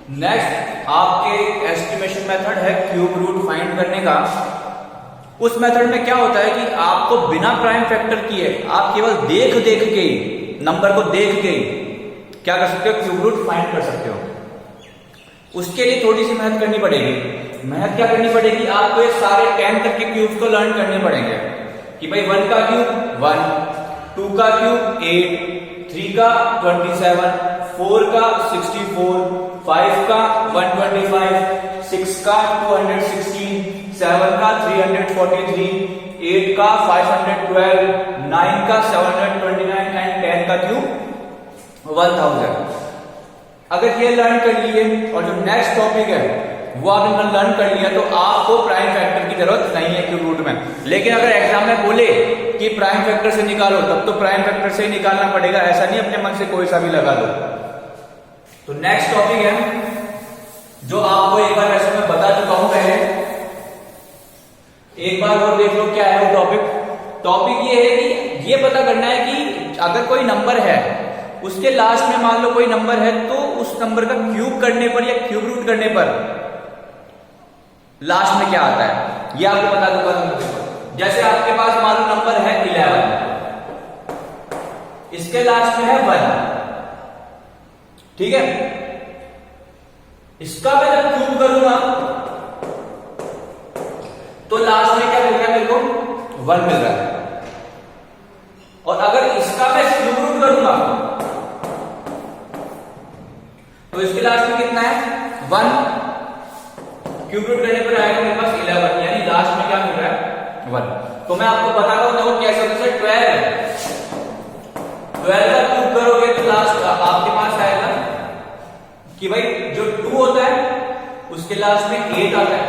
Next आपके estimation method है cube root find करने का। उस मेथड में क्या होता है कि आपको बिना प्राइम फैक्टर किए आप केवल देख देख के ही, नंबर को देख के ही क्या कर सकते हो, क्यूब रूट फाइंड कर सकते हो। उसके लिए थोड़ी सी मेहनत करनी पड़ेगी। मेहनत क्या करनी पड़ेगी, आपको ये सारे 10 तक के क्यूब्स को लर्न करने पड़ेंगे कि भाई 1 का क्यूब 1, 2 का क्यूब 8, 3 का 27, 4 का 64, 5 का 125, 6 का 216, 7 का 343, 8 का 512, 9 का 729 एंड 10 का क्यूब 1000। अगर ये लर्न कर लिए और जो नेक्स्ट टॉपिक है वो आपने लर्न कर लिया तो आपको प्राइम फैक्टर की जरूरत नहीं है क्यूब रूट में। लेकिन अगर एग्जाम में बोले कि प्राइम फैक्टर से निकालो तब तो प्राइम फैक्टर से ही निकालना पड़ेगा, ऐसा नहीं अपने मन से कोई सा भी लगा दो। तो नेक्स्ट टॉपिक है जो आपको एक बार वैसे मैं बता चुका हूं पहले, एक बार और देख लो क्या है वो टॉपिक। टॉपिक ये है कि ये पता करना है कि अगर कोई नंबर है उसके लास्ट में मान लो कोई नंबर है तो उस नंबर का क्यूब करने पर या क्यूब रूट करने पर लास्ट में क्या आता है, ये आपको बता दूंगा। जैसे आपके पास मान लो नंबर है 11, इसके लास्ट में है 1, ठीक है। इसका मैं जब क्यूब करूंगा तो लास्ट में क्या मिल रहा है, मेरे को 1 मिल रहा है। और अगर इसका मैं क्यूब रूट करूंगा तो इसके लास्ट में कितना है 1, क्यूब रूट करने पर आएगा मेरे पास 11, यानी लास्ट में क्या मिल रहा है 1। तो मैं आपको बताता हूं देखो कैसे होता है। 12 का क्यूब करोगे तो लास्ट आपके पास आएगा कि भाई जो 2 होता है उसके लास्ट में 8 आता है,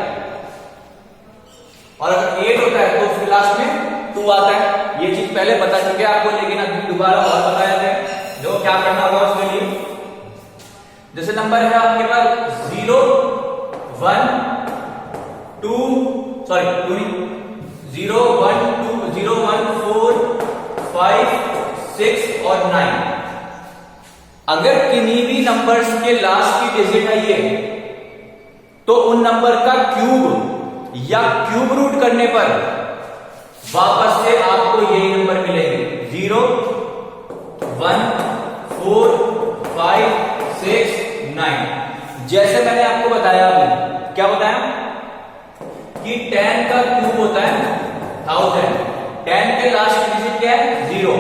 और अगर 8 होता है तो उसके लास्ट में 2 आता है। ये चीज पहले बता चुके आपको, लेकिन अभी दोबारा और बताया जाए जो क्या करना होगा उसके लिए। जैसे नंबर है आपके पास 0, 1, 2, सॉरी 0, 1, 2, 0, 1, 4, 5, 6 और 9। अगर किन्हीं भी नंबर्स के लास्ट की डिजिट है ये, तो उन नंबर का क्यूब या क्यूब रूट करने पर वापस से आपको यही नंबर मिलेंगे 0, 1, 4, 5, 6, 9। जैसे मैंने आपको बताया अभी, क्या बताया कि 10 का क्यूब होता है 1000, 10 के लास्ट की डिजिट क्या है 0,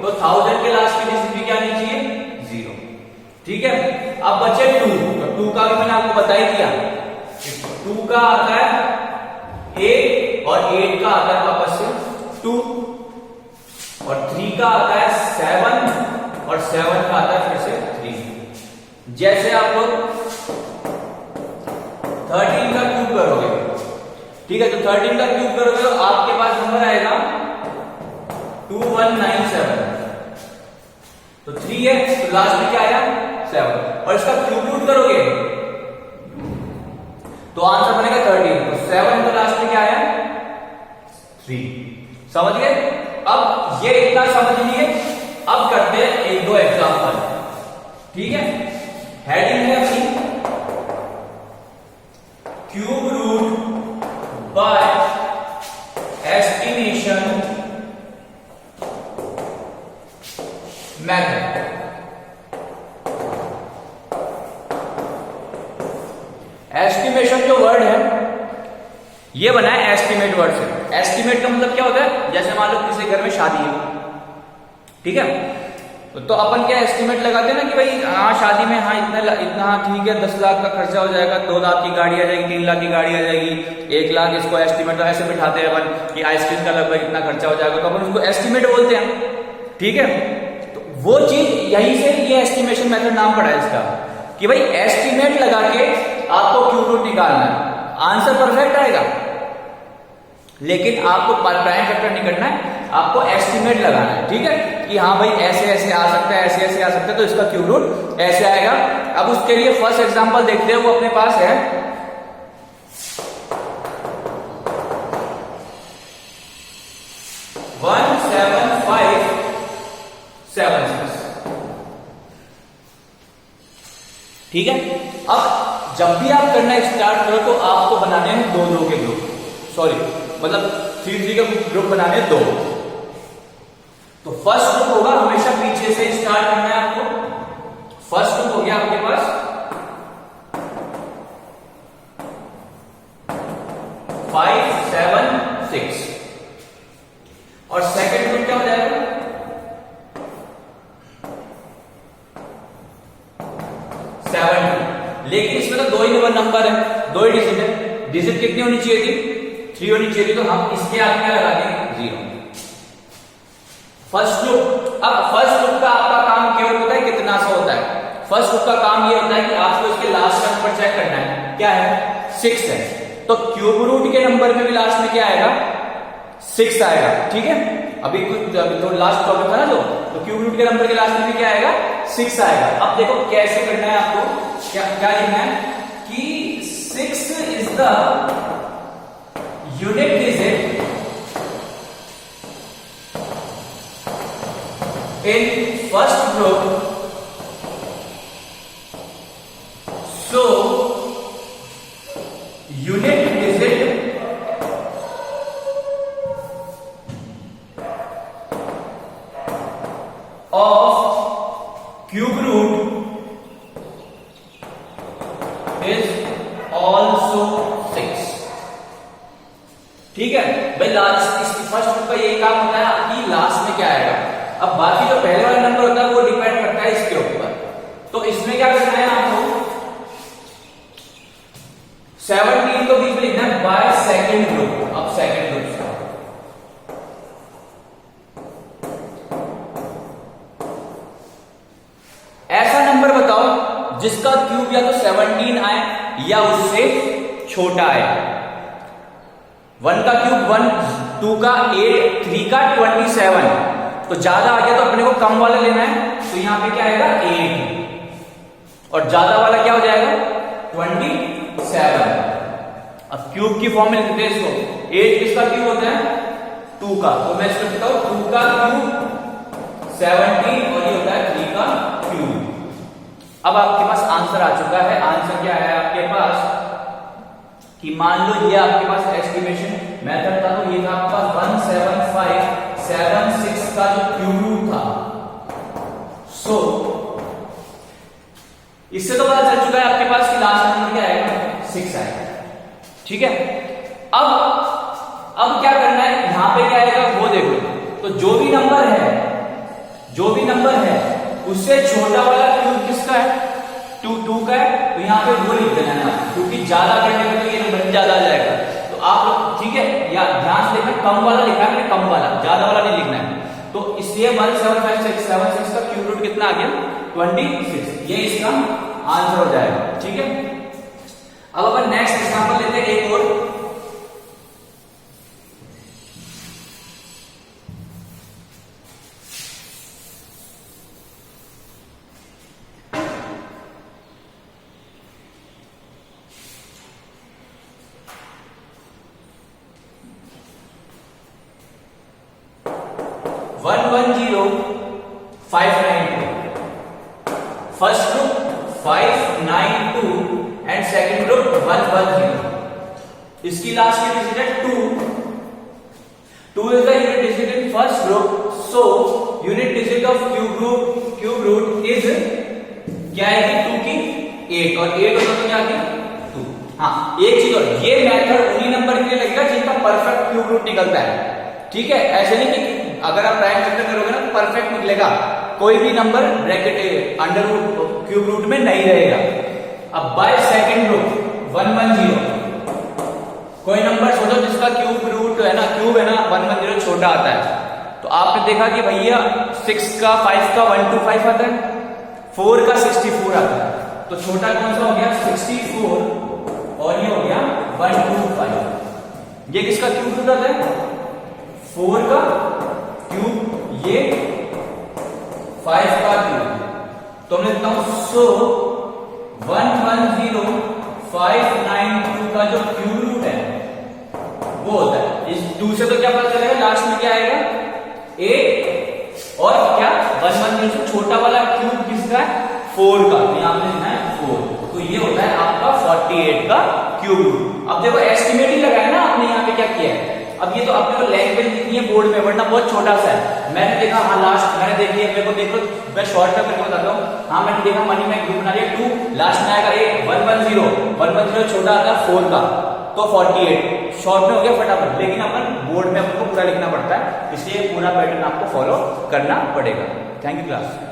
तो 1000 के लास्ट की डिजिट भी क्या आनी चाहिए 0, ठीक है। अब बचे 2, तो 2 का भी मैंने आपको बता ही दिया, 2 का आता है 8 और 8 का आता है वापस से 2, और 3 का आता है 7 और 7 का आता है फिर से 3। जैसे आप लोग 13 का क्यूब करोगे, ठीक है, तो 13 का क्यूब करोगे तो आपके पास नंबर आएगा 2197, तो 3 है तो लास्ट में क्या आया 7, और इसका क्यूब रूट करोगे तो आंसर बनेगा 13, तो 7 तो लास्ट में क्या आया 3। समझ गए? अब ये इतना समझ लिए, अब करते हैं एक दो एग्जाम्पल, ठीक है। हेडिंग है अपनी cube root by estimation method. Estimation जो वर्ड है ये बना है एस्टिमेट वर्ड से। एस्टिमेट का मतलब क्या होता है, जैसे मान लो किसी घर में शादी है, ठीक है, तो अपन क्या एस्टिमेट लगाते हैं ना कि भाई हाँ शादी में हाँ इतना हाँ ठीक है 10 लाख का खर्चा हो जाएगा, 2 लाख की गाड़ी आ जाएगी, 3 लाख की गाड़ी आ जाएगी, 1 लाख इसको एस्टिमेट ऐसे बिठाते हैं अपन कि आइसक्रीम का लगभग इतना खर्चा हो जाएगा, तो अपन उसको एस्टिमेट बोलते हैं, ठीक है। तो वो चीज यहीं से ये एस्टिमेशन मेथड नाम पड़ा है इसका कि भाई एस्टिमेट लगा के आपको क्यूब रूट निकालना है, आंसर परफेक्ट आएगा, लेकिन आपको प्राइम फैक्टर नहीं करना है, आपको एस्टिमेट लगाना है, ठीक है, कि हाँ भाई ऐसे ऐसे आ सकता है, ऐसे ऐसे आ सकता है, तो इसका क्यूब रूट ऐसे आएगा। अब उसके लिए फर्स्ट एग्जांपल देखते हैं, वो अपने पास है 17576, ठीक है। अब जब भी आप करना स्टार्ट करो तो आपको बनाने हैं 2-2 के ग्रुप, सॉरी मतलब 3-3 के ग्रुप बनाने हैं 2। तो फर्स्ट ग्रुप होगा, हमेशा पीछे से स्टार्ट करना है आपको। फर्स्ट ग्रुप हो गया आपके पास 5, 7, 6 और सेकंड ग्रुप क्या हो जाएगा 7। लेकिन इसमें तो 2 ही नंबर है, 2 ही डिजिट है। डिजिट कितनी होनी चाहिए थी 3 होनी चाहिए थी, तो हम इसके आगे क्या लगा देंगे 0। फर्स्ट ग्रुप, अब फर्स्ट ग्रुप का आपका काम केवल पता है कितना सा होता है। फर्स्ट ग्रुप का काम ये होता है कि आपको इसके लास्ट का नंबर चेक करना है, क्या है 6 है, तो क्यूब रूट के नंबर में भी लास्ट में क्या आएगा 6 आएगा, ठीक है। अभी तो लास्ट प्रॉब्लम था ना जो, तो क्यूब रूट के नंबर के लास्ट में भी क्या आएगा 6 आएगा। अब देखो कैसे करना है आपको, क्या लिखना है कि 6 is the unit digit in first group, so unit digit of cube root is also 6। ठीक है भाई, लास्ट इस फर्स्ट ग्रुप का यही काम होता है कि लास्ट में क्या आएगा। अब बाकी जो पहले वाला नंबर होता है वो डिपेंड करता है इसके ऊपर, तो इसमें क्या करना है आपको 17 को बीच में लिखना है बाय सेकंड ग्रुप। अब सेकंड ग्रुप से ऐसा नंबर बताओ जिसका क्यूब या तो 17 आए या उससे छोटा आए। 1 का क्यूब 1, 2 का 8, 3 का 27, तो ज्यादा आ गया तो अपने को कम वाला लेना है, तो यहां पे क्या आएगा 8 और ज्यादा वाला क्या हो जाएगा 27। अब क्यूब की फॉर्म में लिखते हैं इसको, 8 किसका क्यूब होता है 2 का, तो मैं इसको लिखता हूं 2 का क्यूब 17 और ये होता है 3 का क्यूब। अब आपके पास आंसर आ चुका है। आंसर क्या है आपके पास कि मान लो ये आपके पास एस्टिमेशन मेथड था, तो ये था आपके पास 17576 का जो क्यूब रूट था। सो इससे तो पता चल चुका है आपके पास कि लास्ट नंबर क्या आएगा 6 आएगा, ठीक है। अब क्या करना है, यहां पे क्या आएगा वो देखो, तो जो भी नंबर है उससे छोटा वाला क्यूब किसका है 2 का है, तो यहां पे वो लिख देना है, क्योंकि ज्यादा करने में तो ये नंबर ज्यादा आ जाएगा। तो आप लोग ठीक है, या ध्यान से देखना कम वाला लिखा है, कम वाला, ज्यादा वाला नहीं लिखना है। तो इसलिए 17576 का क्यूब रूट कितना आ गया 26, ये इसका आंसर हो जाएगा, ठीक है। अब अपन नेक्स्ट एग्जांपल लेते हैं एक और। First group 592 and second group 110। इसकी लास्ट की डिजिट है 2 is the unit digit in first group, so unit digit of cube root is क्या है 2 की 8 और 8 होगा तो क्या आ गया 2। हाँ एक चीज और, ये मेथड उन्हीं नंबर के लिए लगेगा जिनका परफेक्ट क्यूब रूट निकलता है, ठीक है। ऐसे नहीं कि अगर आप प्राइम फैक्टर करोगे ना परफेक्ट निकलेगा, कोई भी number bracket under cube root में नहीं रहेगा। अब बाय सेकंड ग्रुप 110, कोई नंबर सोचो जिसका क्यूब रूट है ना, क्यूब है ना 110 छोटा आता है, तो आपने देखा कि भैया 6 का 5 का 125 आता है, 4 का 64 आता है, तो छोटा कौन सा हो गया 64 और ये हो गया 125। ये किसका क्यूब रूट आता है 4 का क्यूब, ये 5 का क्यूब, तो मैं लिखता हूं सो 110592 का जो क्यूब रूट है वो होता है इस 2 से, तो क्या पता चलेगा लास्ट में क्या आएगा 8 और क्या 110 से छोटा वाला क्यूब किसका है 4 का, तो यहां पे लिखना है 4। तो ये होता है आपका 48 का क्यूब रूट। अब देखो एस्टिमेट ही लगाया ना आपने, यहाँ पे क्या किया है, अब ये तो आपने को लैंग्वेज लिखनी है बोर्ड में, वरना बहुत छोटा सा है। मैंने देखा, हाँ लास्ट मैंने देख लिया, मेरे को देखो मैं शॉर्ट में करके बताता हूँ। हाँ मैंने देखा मनी में ग्रुप बना लिया 2, लास्ट में आएगा 8, 110 छोटा आता है 4 का, तो 48 शॉर्ट में हो गया फटाफट। लेकिन अपन बोर्ड में अपन को पूरा लिखना पड़ता है, इसलिए पूरा पैटर्न आपको फॉलो करना पड़ेगा। Thank you class.